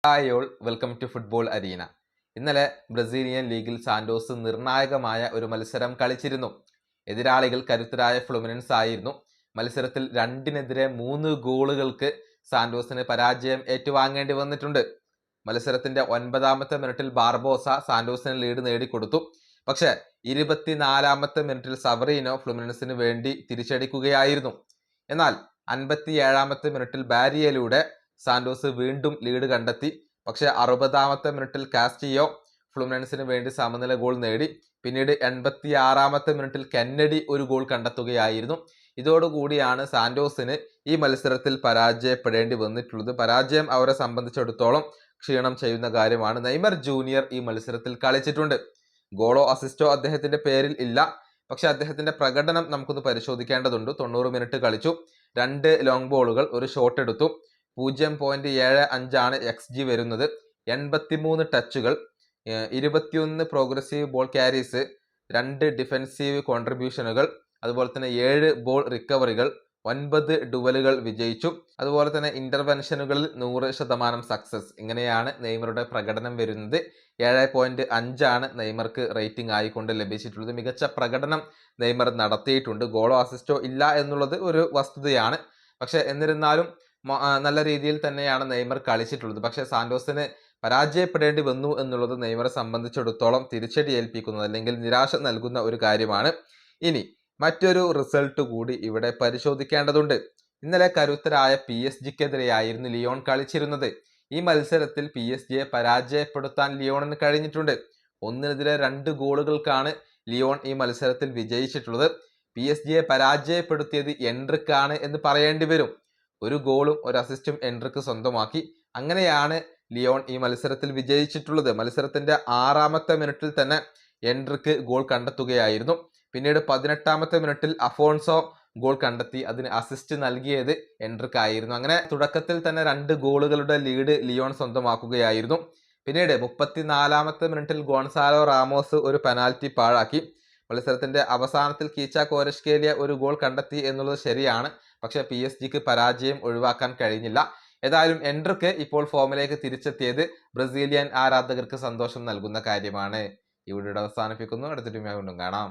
Hi all, welcome to football arena. ഇന്നലെ Brazilian ലീഗിൽ Santos നിർണായകമായ ഒരു മത്സരം കളിച്ചിരുന്നു. എതിരാളികൾ കരുത്തരായ ഫ്ലുമിനൻസ് ആയിരുന്നു. മത്സരത്തിൽ 2-നെതിരെ 3 ഗോളുകൾക്ക് സാന്റോസിന് പരാജയം ഏറ്റുവാങ്ങേണ്ടി വന്നിട്ടുണ്ട്. മത്സരത്തിന്റെ 9ാമത്തെ മിനിറ്റിൽ ബാർബോസ സാന്റോസിന് ലീഡ് നേടിക്കൊടുത്തു. പക്ഷേ 24ാമത്തെ മിനിറ്റിൽ സവറീനോ ഫ്ലുമിനൻസിന് വേണ്ടി തിരിച്ചടിക്കുകയായിരുന്നു. എന്നാൽ 57ാമത്തെ മിനിറ്റിൽ ബാരിയയിലൂടെ സാന്റോസ് വീണ്ടും ലീഡ് കണ്ടെത്തി. പക്ഷെ 60ാമത്തെ മിനിറ്റിൽ കാസ്റ്റിയോ ഫ്ലുമിനൻസിന് വേണ്ടി സമനില ഗോൾ നേടി. പിന്നീട് 86ാമത്തെ മിനിറ്റിൽ കെന്നഡി ഒരു ഗോൾ കണ്ടെത്തുകയായിരുന്നു. ഇതോടുകൂടിയാണ് സാന്റോസിന് ഈ മത്സരത്തിൽ പരാജയപ്പെടേണ്ടി വന്നിട്ടുള്ളത്. പരാജയം അവരെ സംബന്ധിച്ചിടത്തോളം ക്ഷീണം ചെയ്യുന്ന കാര്യമാണ്. നെയ്മർ ജൂനിയർ ഈ മത്സരത്തിൽ കളിച്ചിട്ടുണ്ട്. ഗോളോ അസിസ്റ്റോ അദ്ദേഹത്തിന്റെ പേരിൽ ഇല്ല. പക്ഷെ അദ്ദേഹത്തിന്റെ പ്രകടനം നമുക്കൊന്ന് പരിശോധിക്കേണ്ടതുണ്ട്. 90 മിനിറ്റ് കളിച്ചു, 2 ലോങ് ബോളുകൾ, ഒരു ഷോട്ട് എടുത്തു. 0.75 ആണ് XG വരുന്നത്. 83 ടച്ചുകൾ, 21 പ്രോഗ്രസീവ് ബോൾ ക്യാരീസ്, 2 ഡിഫെൻസീവ് കോൺട്രിബ്യൂഷനുകൾ, അതുപോലെ തന്നെ 7 ബോൾ റിക്കവറികൾ, 9 ഡുവലുകൾ വിജയിച്ചു. അതുപോലെ തന്നെ ഇന്റർവെൻഷനുകളിൽ 100% സക്സസ്. ഇങ്ങനെയാണ് നെയ്മറുടെ പ്രകടനം വരുന്നത്. 7.5 ആണ് നെയ്മർക്ക് റേറ്റിംഗ് ആയിക്കൊണ്ട് ലഭിച്ചിട്ടുള്ളത്. മികച്ച പ്രകടനം നെയ്മർ നടത്തിയിട്ടുണ്ട്. ഗോളോ അസിസ്റ്റോ ഇല്ല എന്നുള്ളത് ഒരു വസ്തുതയാണ്. പക്ഷെ എന്നിരുന്നാലും നല്ല രീതിയിൽ തന്നെയാണ് നെയ്മർ കളിച്ചിട്ടുള്ളത്. പക്ഷെ സാന്റോസിന് പരാജയപ്പെടേണ്ടി വന്നു എന്നുള്ളത് നെയ്മറെ സംബന്ധിച്ചിടത്തോളം തിരിച്ചടി ഏൽപ്പിക്കുന്നത് അല്ലെങ്കിൽ നിരാശ നൽകുന്ന ഒരു കാര്യമാണ്. ഇനി മറ്റൊരു റിസൾട്ട് കൂടി ഇവിടെ പരിശോധിക്കേണ്ടതുണ്ട്. ഇന്നലെ കരുത്തരായ PSG-ക്കെതിരെയായിരുന്നു ലിയോൺ കളിച്ചിരുന്നത്. ഈ മത്സരത്തിൽ PSG-യെ പരാജയപ്പെടുത്താൻ ലിയോണിന് കഴിഞ്ഞിട്ടുണ്ട്. 1-നെതിരെ 2 ഗോളുകൾക്കാണ് ലിയോൺ ഈ മത്സരത്തിൽ വിജയിച്ചിട്ടുള്ളത്. PSG-യെ പരാജയപ്പെടുത്തിയത് എൻട്രിക്കാണ് എന്ന് പറയേണ്ടി വരും. ഒരു ഗോളും ഒരു അസിസ്റ്റും എൻട്രിക്ക് സ്വന്തമാക്കി. അങ്ങനെയാണ് ലിയോൺ ഈ മത്സരത്തിൽ വിജയിച്ചിട്ടുള്ളത്. മത്സരത്തിന്റെ 6ാമത്തെ മിനിറ്റിൽ തന്നെ എൻട്രിക്ക് ഗോൾ കണ്ടെത്തുകയായിരുന്നു. പിന്നീട് 18ാമത്തെ മിനിറ്റിൽ അഫോൺസോ ഗോൾ കണ്ടെത്തി. അതിന് അസിസ്റ്റ് നൽകിയത് എൻട്രിക്കായിരുന്നു. അങ്ങനെ തുടക്കത്തിൽ തന്നെ 2 ഗോളുകളുടെ ലീഡ് ലിയോൺ സ്വന്തമാക്കുകയായിരുന്നു. പിന്നീട് 34ാമത്തെ മിനിറ്റിൽ ഗോൺസാലോ റാമോസ് ഒരു പെനാൽറ്റി പാഴാക്കി. മത്സരത്തിന്റെ അവസാനത്തിൽ കീച്ച കോരഷ്കേലിയ ഒരു ഗോൾ കണ്ടെത്തി എന്നുള്ളത് ശരിയാണ്. പക്ഷെ PSG-ക്ക് പരാജയം ഒഴിവാക്കാൻ കഴിഞ്ഞില്ല. ഏതായാലും എൻട്രിക്ക് ഇപ്പോൾ ഫോമിലേക്ക് തിരിച്ചെത്തിയത് ബ്രസീലിയൻ ആരാധകർക്ക് സന്തോഷം നൽകുന്ന കാര്യമാണ്. ഈ വീഡിയോ അവസാനിപ്പിക്കുന്നു. അടുത്ത ടീമായി വീണ്ടും കാണാം.